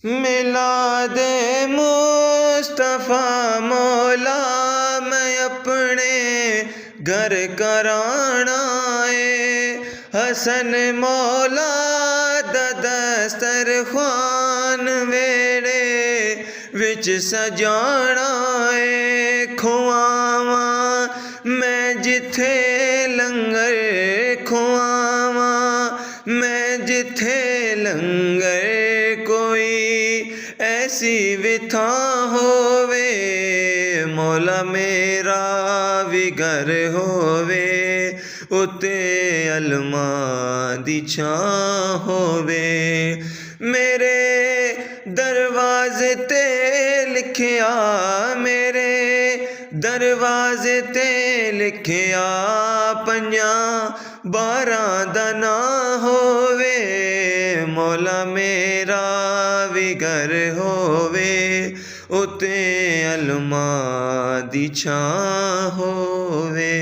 मिलादे मुस्तफ़ा मौला मैं अपने घर कराना है। हसन मौला दा दस्तरखान वेड़े विच सजाना है। खुआवा मैं जिथे लंगर, खुआवा मैं जिथे लंगर, कोई ऐसी विथा होवे मौला मेरा भी घर होवे, उते अलमा दी छां होवे। मेरे दरवाजे ते लिखिया, मेरे दरवाजे ते लिखिया, 5-12 दा नां होवे मौला मेरा भी घर होवे, उते अलमा दी छां होवे।